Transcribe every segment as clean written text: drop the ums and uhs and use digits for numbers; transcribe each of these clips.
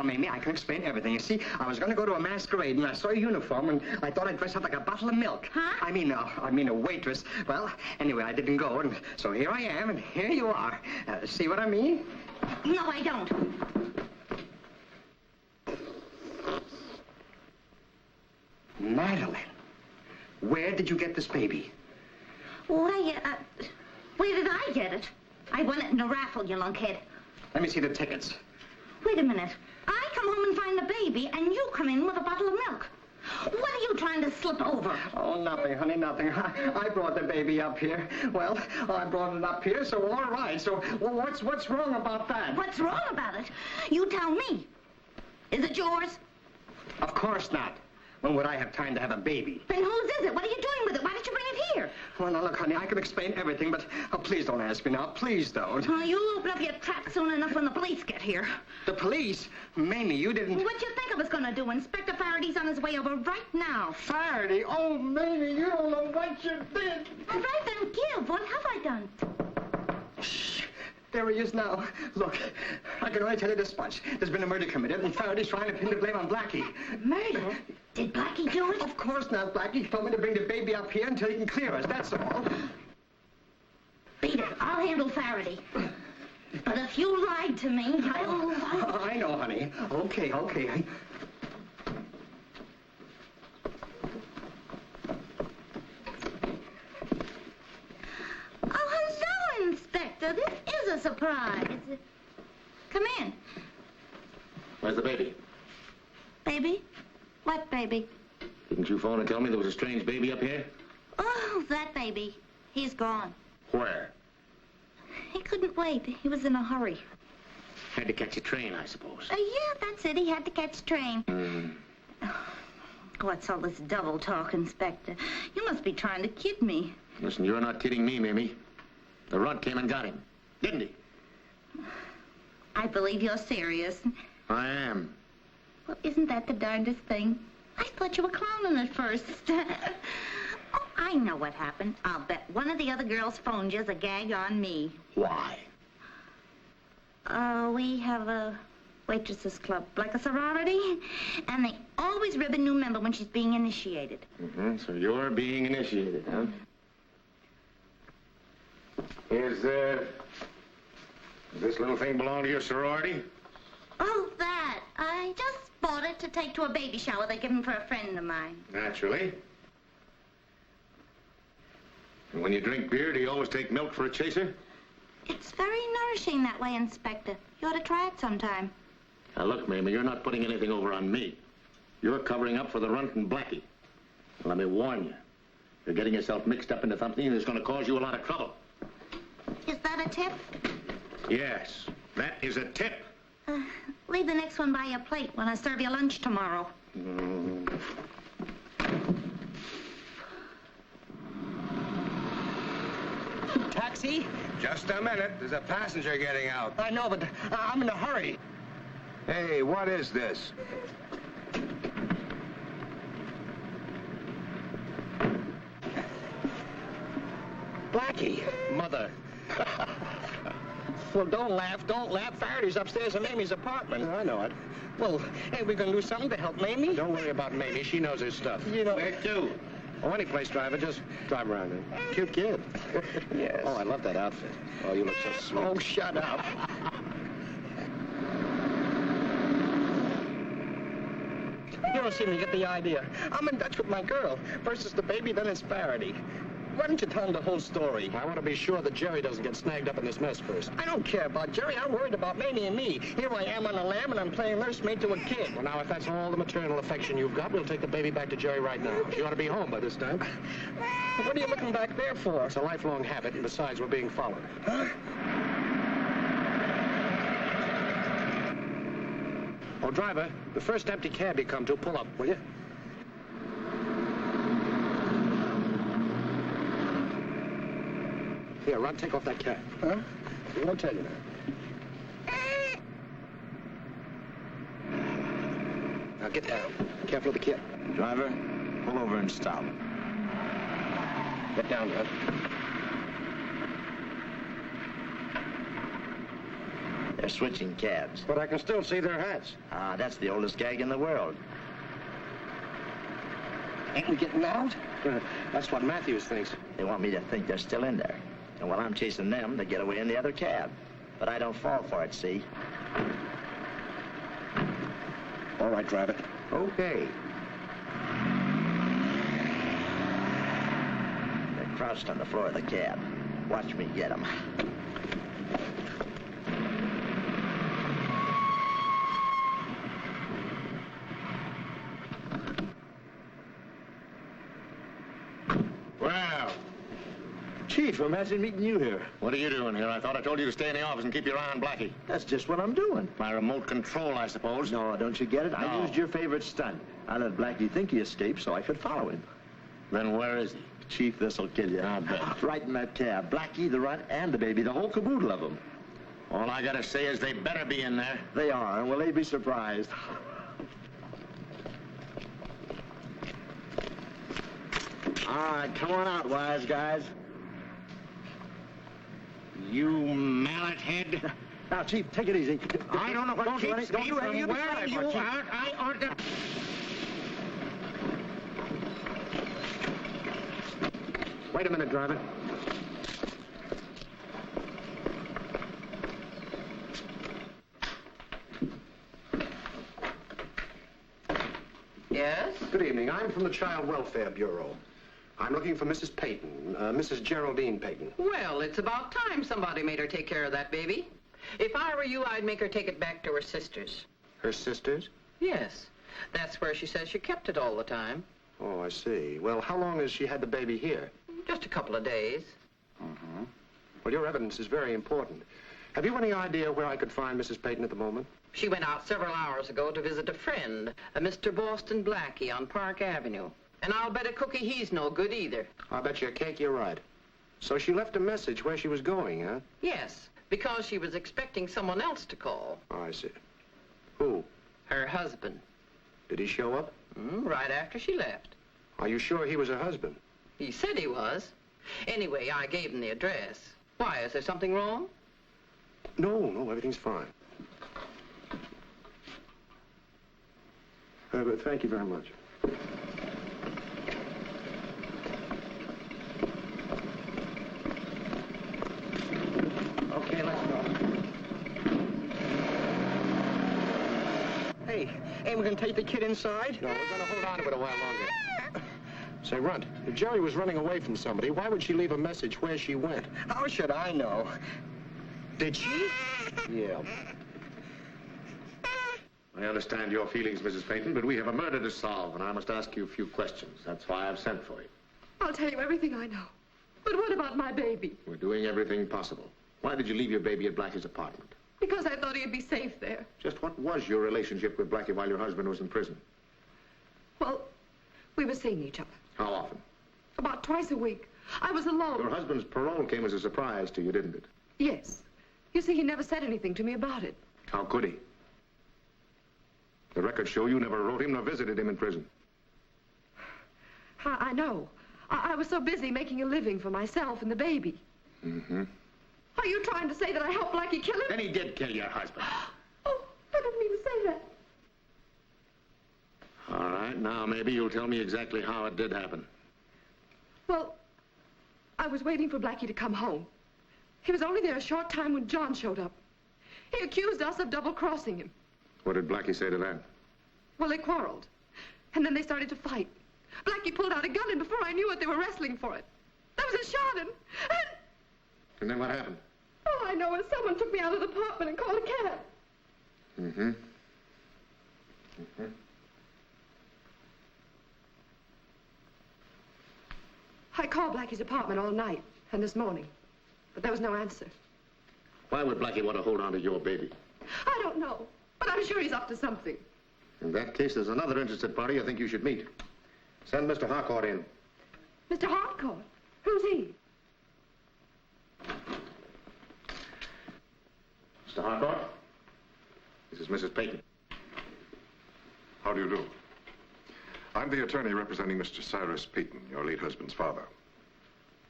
Now, Mamie, I can explain everything. You see, I was going to go to a masquerade, and I saw your uniform, and I thought I'd dress up like a bottle of milk. Huh? I mean a waitress. Well, anyway, I didn't go, and so here I am, and here you are. See what I mean? No, I don't. Madeline, where did you get this baby? Why, where did I get it? I won it in a raffle, you lunkhead. Let me see the tickets. Wait a minute. I come home and find the baby, and you come in with a bottle of milk. What are you trying to slip over? Oh, nothing, honey, nothing. I brought the baby up here. Well, I brought it up here, so all right. So, well, what's wrong about that? What's wrong about it? You tell me. Is it yours? Of course not. When would I have time to have a baby? Then whose is it? What are you doing with it? Why did you bring it here? Well, now, look, honey, I can explain everything, but please don't ask me now. Please don't. Oh, you'll open up your trap soon enough when the police get here. The police? Mamie, you didn't... What'd you think I was going to do? Inspector Faraday's on his way over right now. Faraday? Oh, Mamie, you don't know what you did. All right, then give. What have I done? Shh. There he is now. Look, I can only tell you this much. There's been a murder committed, and Faraday's trying to pin the blame on Blackie. Murder? Did Blackie do it? Of course not, Blackie. He told me to bring the baby up here until he can clear us, that's all. Beat it. I'll handle Faraday. But if you lied to me, I'll... I know, honey. Okay. Oh, hello, Inspector. This is a surprise. Come in. Where's the baby? Baby? What baby? Didn't you phone and tell me there was a strange baby up here? Oh, that baby. He's gone. Where? He couldn't wait. He was in a hurry. Had to catch a train, I suppose. Yeah, that's it. He had to catch a train. What's all this double talk, Inspector? You must be trying to kid me. Listen, you're not kidding me, Mamie. The runt came and got him, didn't he? I believe you're serious. I am. Well, isn't that the darndest thing? I thought you were clowning at first. Oh, I know what happened. I'll bet one of the other girls phoned you as a gag on me. Why? We have a waitresses club, like a sorority, and they always rib a new member when she's being initiated. So you're being initiated, huh? Does this little thing belong to your sorority? Oh, that. I just bought it to take to a baby shower they give him for a friend of mine. Naturally. And when you drink beer, do you always take milk for a chaser? It's very nourishing that way, Inspector. You ought to try it sometime. Now, look, Mamie, you're not putting anything over on me. You're covering up for the runt and Blackie. Let me warn you. You're getting yourself mixed up into something that's going to cause you a lot of trouble. Is that a tip? Yes, that is a tip. Leave the next one by your plate when I serve you lunch tomorrow. Taxi? Just a minute. There's a passenger getting out. I know, but I'm in a hurry. Hey, what is this? Blackie. Mother. Well, don't laugh. Faraday's upstairs in Mamie's apartment. I know it. Well, ain't we gonna do something to help Mamie? Don't worry about Mamie. She knows her stuff. You know... Where to? Oh, any place, driver. Just drive around there. Cute kid. Yes. Oh, I love that outfit. Oh, you look so sweet. Oh, shut up. You don't seem to get the idea. I'm in Dutch with my girl. First it's the baby, then it's Faraday. Why don't you tell him the whole story? I want to be sure that Jerry doesn't get snagged up in this mess first. I don't care about Jerry. I'm worried about Mamie and me. Here I am on a lamb, and I'm playing nursemaid to a kid. Well, now, if that's all the maternal affection you've got, we'll take the baby back to Jerry right now. She ought to be home by this time. What are you looking back there for? It's a lifelong habit, and besides, we're being followed. Huh? Oh, driver, the first empty cab you come to, pull up, will you? Here, Rod, take off that cap. Huh? I won't tell you now. Now, get down. Careful of the kid. Driver, pull over and stop. Get down, Rod. They're switching cabs. But I can still see their hats. Ah, that's the oldest gag in the world. Ain't we getting out? That's what Matthews thinks. They want me to think they're still in there. And while I'm chasing them, they get away in the other cab. But I don't fall for it, see? All right, drive it. Okay. They're crouched on the floor of the cab. Watch me get them. Well, Chief, imagine meeting you here. what are you doing here? I thought I told you to stay in the office and keep your eye on Blackie. That's just what I'm doing. My remote control, I suppose. No, don't you get it? I No. used your favorite stunt. I let Blackie think he escaped so I could follow him. Then where is he? Chief, this'll kill you. I bet. Right in that cab. Blackie, the runt, and the baby. The whole caboodle of them. All I gotta say is they better be in there. They are, and will they be surprised? All right, come on out, wise guys. You mallet head. Now, Chief, take it easy. I don't know what Don't do keeps anything. me Don't do from anything. wearing you Chief. out. I ought to... Wait a minute, driver. Yes? Good evening. I'm from the Child Welfare Bureau. I'm looking for Mrs. Payton, Mrs. Geraldine Payton. Well, it's about time somebody made her take care of that baby. If I were you, I'd make her take it back to her sister's. Her sisters? Yes. That's where she says she kept it all the time. Oh, I see. Well, how long has she had the baby here? Just a couple of days. Well, your evidence is very important. Have you any idea where I could find Mrs. Payton at the moment? She went out several hours ago to visit a friend, a Mr. Boston Blackie on Park Avenue. And I'll bet a cookie he's no good either. I'll bet you a cake you're right. So she left a message where she was going, huh? Yes, because she was expecting someone else to call. Oh, I see. Who? Her husband. Did he show up? Right after she left. Are you sure he was her husband? He said he was. Anyway, I gave him the address. Why, is there something wrong? No, everything's fine. But thank you very much. Okay, let's go. Hey, ain't we gonna take the kid inside? No, we're gonna hold on to it a while longer. Say, Runt, if Jerry was running away from somebody, why would she leave a message where she went? How should I know? Did she? Yeah. I understand your feelings, Mrs. Payton, but we have a murder to solve, and I must ask you a few questions. That's why I've sent for you. I'll tell you everything I know. But what about my baby? We're doing everything possible. Why did you leave your baby at Blackie's apartment? Because I thought he'd be safe there. Just what was your relationship with Blackie while your husband was in prison? Well, we were seeing each other. How often? About twice a week. I was alone. Your husband's parole came as a surprise to you, didn't it? Yes. You see, he never said anything to me about it. How could he? The records show you never wrote him nor visited him in prison. I know. I was so busy making a living for myself and the baby. Mm-hmm. Are you trying to say that I helped Blackie kill him? Then he did kill your husband. Oh, I didn't mean to say that. All right, now maybe you'll tell me exactly how it did happen. Well, I was waiting for Blackie to come home. He was only there a short time when John showed up. He accused us of double-crossing him. What did Blackie say to that? Well, they quarreled. And then they started to fight. Blackie pulled out a gun, and before I knew it, they were wrestling for it. There was a shot, and... And then what happened? All I know is someone took me out of the apartment and called a cab. Mm-hmm. Mm-hmm. I called Blackie's apartment all night and this morning, but there was no answer. Why would Blackie want to hold on to your baby? I don't know, but I'm sure he's up to something. In that case, there's another interested party I think you should meet. Send Mr. Harcourt in. Mr. Harcourt? Who's he? Mr. Harcourt? This is Mrs. Payton. How do you do? I'm the attorney representing Mr. Cyrus Payton, your late husband's father.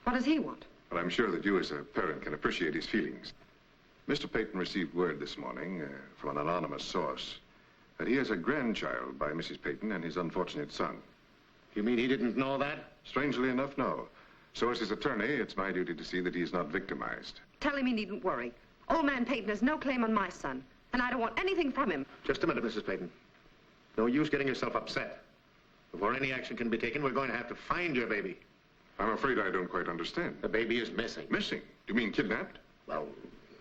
What does he want? But I'm sure that you as a parent can appreciate his feelings. Mr. Peyton received word this morning from an anonymous source that he has a grandchild by Mrs. Peyton and his unfortunate son. You mean he didn't know that? Strangely enough, no. So as his attorney, it's my duty to see that he is not victimized. Tell him he needn't worry. Old man Peyton has no claim on my son, and I don't want anything from him. Just a minute, Mrs. Peyton. No use getting yourself upset. Before any action can be taken, we're going to have to find your baby. I'm afraid I don't quite understand. The baby is missing. Missing? You mean kidnapped? Well,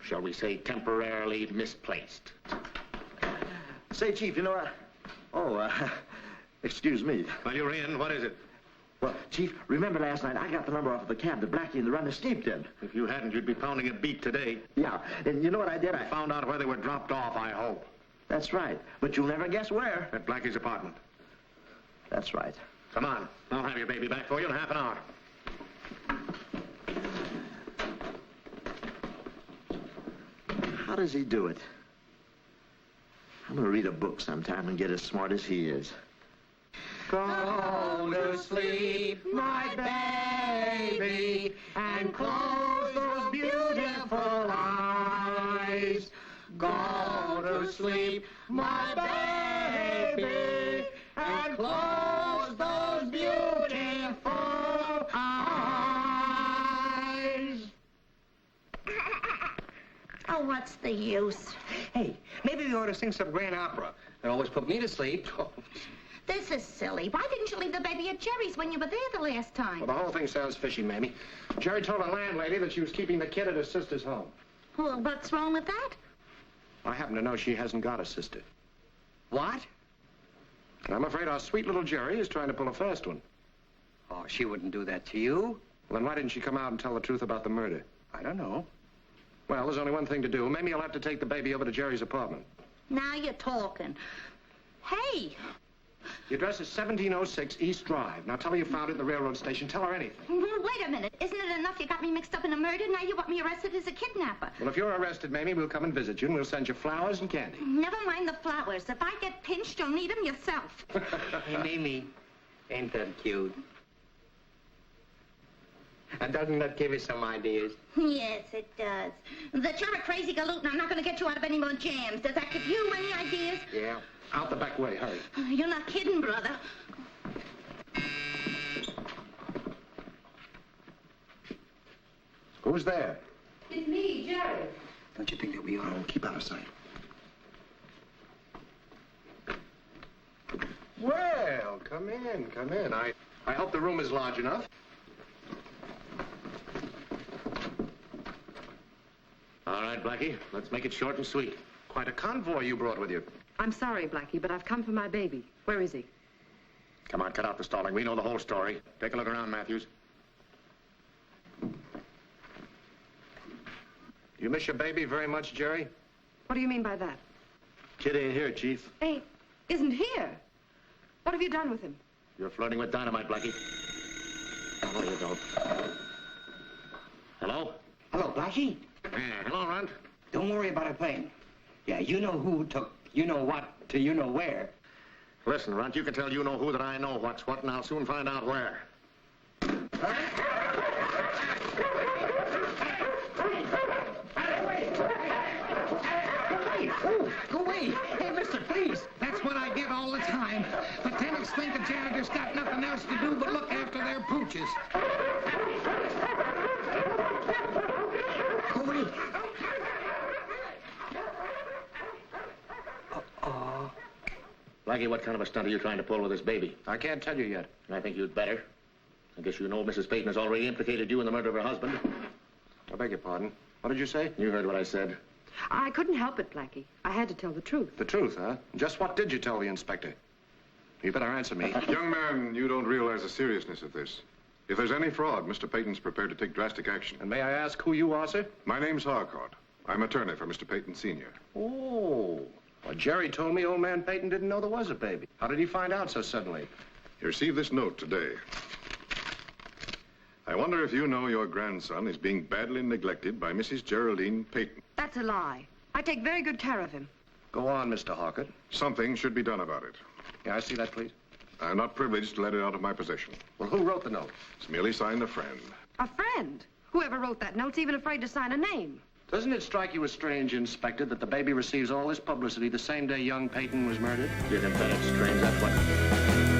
shall we say temporarily misplaced? Say, Chief, you know, excuse me. Well, you're in. What is it? Well, Chief, remember last night I got the number off of the cab that Blackie and the runner escaped in. If you hadn't, you'd be pounding a beat today. Yeah, and you know what I did? I Found out where they were dropped off, I hope. That's right, but you'll never guess where. At Blackie's apartment. That's right. Come on. I'll have your baby back for you in half an hour. How does he do it? I'm gonna read a book sometime and get as smart as he is. Go to sleep, my baby, and close those beautiful eyes. Go to sleep, my baby, and close those beautiful eyes. Oh, what's the use? Hey, maybe we ought to sing some grand opera. It always put me to sleep. This is silly. Why didn't you leave the baby at Jerry's when you were there the last time? Well, the whole thing sounds fishy, Mamie. Jerry told a landlady that she was keeping the kid at her sister's home. Well, what's wrong with that? I happen to know she hasn't got a sister. What? And I'm afraid our sweet little Jerry is trying to pull a fast one. Oh, she wouldn't do that to you. Well, then why didn't she come out and tell the truth about the murder? I don't know. Well, there's only one thing to do. Mamie will have to take the baby over to Jerry's apartment. Now you're talking. Hey, The address is 1706 East Drive. Now tell her you found it in the railroad station. Tell her anything. wait a minute. Isn't it enough you got me mixed up in a murder? Now you want me arrested as a kidnapper. Well, if you're arrested, Mamie, we'll come and visit you, and we'll send you flowers and candy. Never mind the flowers. If I get pinched, you'll need them yourself. Hey, Mimi, ain't that cute? And doesn't that give you some ideas? Yes, it does. That you're a crazy galoot and I'm not going to get you out of any more jams. Does that give you any ideas? Yeah. Out the back way. Hurry. You're not kidding, brother. Who's there? It's me, Jerry. Don't you think that we ought to Keep out of sight. Well, come in, come in. I hope the room is large enough. All right, Blackie, let's make it short and sweet. Quite a convoy you brought with you. I'm sorry, Blackie, but I've come for my baby. Where is he? Come on, cut out the stalling. We know the whole story. Take a look around, Matthews. You miss your baby very much, Jerry? What do you mean by that? Kid ain't here, Chief. Isn't here. What have you done with him? You're flirting with dynamite, Blackie. No, you don't. Hello? Hello, Blackie. Yeah, hello, Runt. Don't worry about a thing. Yeah, you know who took you know what to you know where. Listen, Runt, you can tell you know who that I know what's what, and I'll soon find out where. Go away. Hey, mister, please. That's what I get all the time. The tenants think the janitor's got nothing else to do but look after their pooches. Go away. Blackie, what kind of a stunt are you trying to pull with this baby? I can't tell you yet. I think you'd better. I guess you know Mrs. Peyton has already implicated you in the murder of her husband. I beg your pardon. What did you say? You heard what I said. I couldn't help it, Blackie. I had to tell the truth. The truth, huh? Just what did you tell the inspector? You better answer me. Young man, you don't realize the seriousness of this. If there's any fraud, Mr. Peyton's prepared to take drastic action. And may I ask who you are, sir? My name's Harcourt. I'm attorney for Mr. Peyton Sr. Oh. Well, Jerry told me old man Peyton didn't know there was a baby. How did he find out so suddenly? You received this note today. I wonder if you know your grandson is being badly neglected by Mrs. Geraldine Peyton. That's a lie. I take very good care of him. Go on, Mr. Harcourt. Something should be done about it. Yeah, I see that, please. I'm not privileged to let it out of my possession. Well, who wrote the note? It's merely signed a friend. A friend? Whoever wrote that note's even afraid to sign a name. Doesn't it strike you as strange, Inspector, that the baby receives all this publicity the same day young Peyton was murdered? You can bet it's strange, that's what...